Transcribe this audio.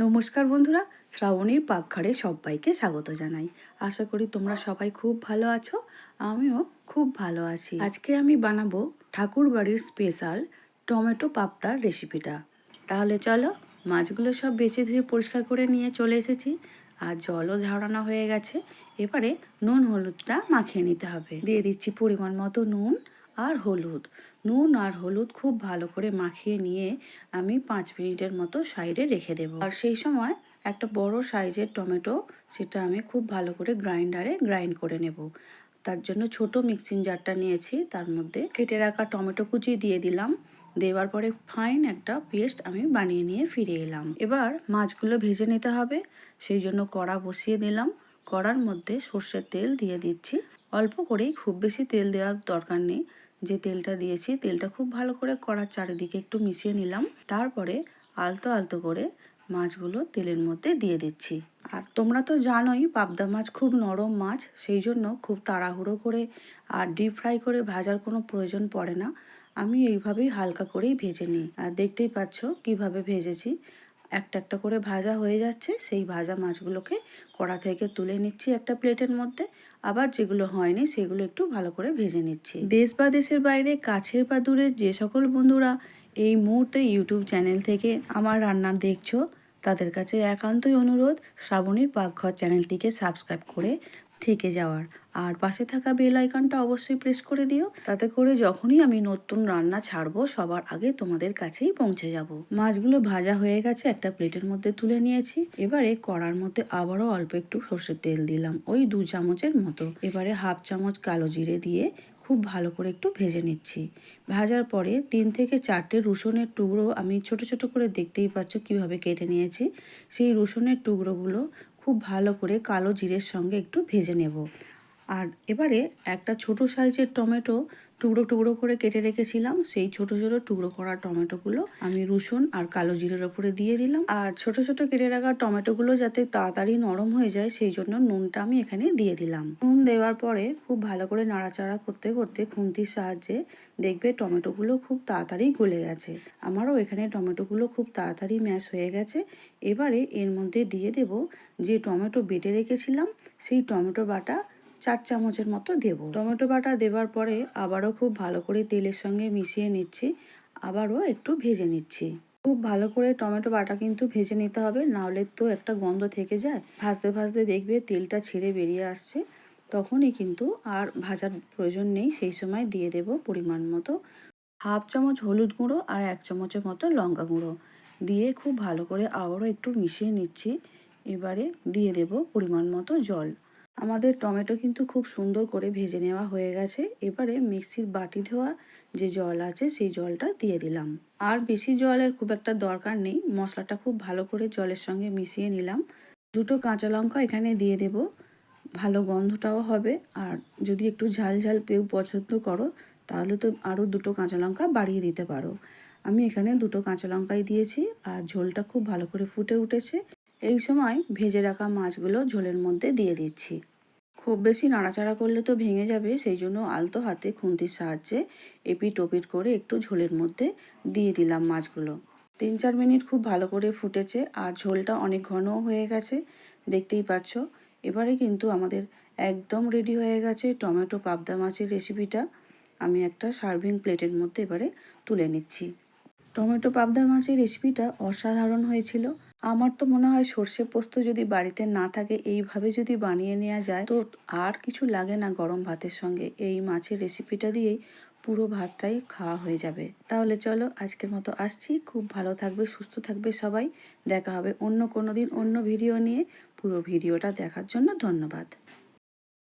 নমস্কার বন্ধুরা, শ্রাবণীর পাকঘরে সবাইকে স্বাগত জানাই। আশা করি তোমরা সবাই খুব ভালো আছো। আমিও খুব ভালো আছি। আজকে আমি বানাবো ঠাকুর বাড়ির স্পেশাল টমেটো পাবদার রেসিপিটা। তাহলে চলো, মাছগুলো সব বেছে ধুয়ে পরিষ্কার করে নিয়ে চলে এসেছি, আর জলও ঝরানো হয়ে গেছে। এবারে নুন হলুদটা মাখিয়ে নিতে হবে। দিয়ে দিচ্ছি পরিমাণ মতো নুন আর হলুদ। নুন আর হলুদ খুব ভালো করে মাখিয়ে নিয়ে আমি 5 মিনিটের মতো সাইডে রেখে দেব। আর সেই সময় একটা বড় সাইজের টমেটো, সেটা আমি খুব ভালো করে গ্রাইন্ডারে গ্রাইন্ড করে নেব। তার জন্য ছোট মিক্সিং জারটা নিয়েছি, তার মধ্যে কেটে রাখা টমেটো কুচি দিয়ে দিলাম। দেওয়ার পরে ফাইন একটা পেস্ট আমি বানিয়ে নিয়ে ফিরে এলাম। এবার মাছগুলো ভেজে নিতে হবে, সেই জন্য কড়া বসিয়ে দিলাম। কড়ার মধ্যে সর্ষের তেল দিয়ে দিচ্ছি অল্প করেই, খুব বেশি তেল দেওয়ার দরকার নেই। যে তেলটা দিয়েছি, তেলটা খুব ভালো করে কড়ার চারিদিকে একটু মিশিয়ে নিলাম। তারপরে আলতো আলতো করে মাছগুলো তেলের মধ্যে দিয়ে দিচ্ছি। আর তোমরা তো জানোই পাবদা মাছ খুব নরম মাছ, সেই জন্য খুব তাড়াহুড়ো করে আর ডিপ ফ্রাই করে ভাজার কোনো প্রয়োজন পড়ে না। আমি এইভাবেই হালকা করেই ভেজে নিই। আর দেখতেই পাচ্ছ কিভাবে ভেজেছি। একটা একটা করে ভাজা হয়ে যাচ্ছে, সেই ভাজা মাছগুলোকে কড়া থেকে তুলে নিচ্ছি একটা প্লেটের মধ্যে। আবার যেগুলো হয়নি সেগুলো একটু ভালো করে ভেজে নিচ্ছি। দেশ বা দেশের বাইরে, কাছের বা দূরের যে সকল বন্ধুরা এই মুহূর্তে ইউটিউব চ্যানেল থেকে আমার রান্না দেখছো, তাদের কাছে একান্তই অনুরোধ শ্রাবণীর পাকঘর চ্যানেলটিকে সাবস্ক্রাইব করে থেকে যাওয়ার। আর পাশে থাকা বেল আইকনটা অবশ্যই প্রেস করে দিও, তাতে করে যখনই আমি নতুন রান্না ছাড়বো সবার আগে তোমাদের কাছেই পৌঁছে যাব। মাছগুলো ভাজা হয়ে গেছে, একটা প্লেটের মধ্যে তুলে নিয়েছি। এবারে কড়ার মধ্যে আবারও অল্প একটু সর্ষের তেল দিলাম, ওই 2 চামচের মতো। এবারে হাফ চামচ কালো জিরে দিয়ে খুব ভালো করে একটু ভেজে নিচ্ছি। ভাজার পরে 3 থেকে 4টে রসুনের টুকরো আমি ছোট ছোট করে, দেখতেই পাচ্ছ কিভাবে কেটে নিয়েছি, সেই রসুনের টুকরোগুলো খুব ভালো করে কালো জিরের সঙ্গে একটু ভেজে নেব। আর এবারে একটা ছোট সাইজের টমেটো টুকরো টুকরো করে কেটে রেখেছিলাম, সেই ছোট ছোট টুকরো করা টমেটোগুলো আমি রসুন আর কালো জিরের ওপরে দিয়ে দিলাম। আর ছোট ছোট কেটে রাখা টমেটোগুলো যাতে তাড়াতাড়ি নরম হয়ে যায়, সেই জন্য নুনটা আমি এখানে দিয়ে দিলাম। নুন দেওয়ার পরে খুব ভালো করে নাড়াচাড়া করতে করতে খুন্তির সাহায্যে দেখবে টমেটোগুলো খুব তাড়াতাড়ি গলে গেছে। আমারও এখানে টমেটোগুলো খুব তাড়াতাড়ি ম্যাশ হয়ে গেছে। এবারে এর মধ্যে দিয়ে দেব যে টমেটো বেটে রেখেছিলাম, সেই টমেটো বাটা 4 চামচের মতো দেব। টমেটো বাটা দেওয়ার পরে আবারও খুব ভালো করে তেলের সঙ্গে মিশিয়ে নিচ্ছি, আবারও একটু ভেজে নিচ্ছি। খুব ভালো করে টমেটো বাটা কিন্তু ভেজে নিতে হবে, নাহলে তো একটা গন্ধ থেকে যায়। ভাজতে ভাজতে দেখবে তেলটা ছেড়ে বেরিয়ে আসছে, তখনই কিন্তু আর ভাজার প্রয়োজন নেই। সেই সময় দিয়ে দেব পরিমাণ মতো হাফ চামচ হলুদ গুঁড়ো আর 1 চামচের মতো লঙ্কা গুঁড়ো দিয়ে খুব ভালো করে আবারও একটু মিশিয়ে নিচ্ছি। এবারে দিয়ে দেব পরিমাণ মতো জল। আমাদের টমেটো কিন্তু খুব সুন্দর করে ভেজে নেওয়া হয়ে গেছে। এবারে মিক্সির বাটি ধোয়া যে জল আছে, সেই জলটা দিয়ে দিলাম। আর বেশি জলের খুব একটা দরকার নেই, মশলাটা খুব ভালো করে জলের সঙ্গে মিশিয়ে নিলাম। 2টো কাঁচা লঙ্কা এখানে দিয়ে দেব, ভালো গন্ধটাও হবে। আর যদি একটু ঝাল ঝাল পেউ পছন্দ করো, তাহলে তো আরও 2টো কাঁচা লঙ্কা বাড়িয়ে দিতে পারো। আমি এখানে 2টো কাঁচা লঙ্কাই দিয়েছি। আর ঝোলটা খুব ভালো করে ফুটে উঠেছে। এই সময় ভেজে রাখা মাছগুলো ঝোলের মধ্যে দিয়ে দিচ্ছি। খুব বেশি নাড়াচাড়া করলে তো ভেঙে যাবে, সেই জন্য আলতো হাতে খুন্তির সাহায্যে এপিট ওপিট করে একটু ঝোলের মধ্যে দিয়ে দিলাম মাছগুলো। 3-4 মিনিট খুব ভালো করে ফুটেছে, আর ঝোলটা অনেক ঘনও হয়ে গেছে, দেখতেই পাচ্ছ। এবারে কিন্তু আমাদের একদম রেডি হয়ে গেছে টমেটো পাবদা মাছের রেসিপিটা। আমি একটা সার্ভিং প্লেটের মধ্যে এবারে তুলে নিচ্ছি। টমেটো পাবদা মাছের রেসিপিটা অসাধারণ হয়েছিল। আমার তো মনে হয় সর্ষে পোস্ত যদি বাড়িতে না থাকে, এইভাবে যদি বানিয়ে নেওয়া যায় তো আর কিছু লাগে না গরম ভাতের সঙ্গে। এই মাছের রেসিপিটা দিয়েই পুরো ভাতটাই খাওয়া হয়ে যাবে। তাহলে চলো, আজকের মতো আসছি। খুব ভালো থাকবে, সুস্থ থাকবে সবাই। দেখা হবে অন্য কোনো দিন অন্য ভিডিও নিয়ে। পুরো ভিডিওটা দেখার জন্য ধন্যবাদ।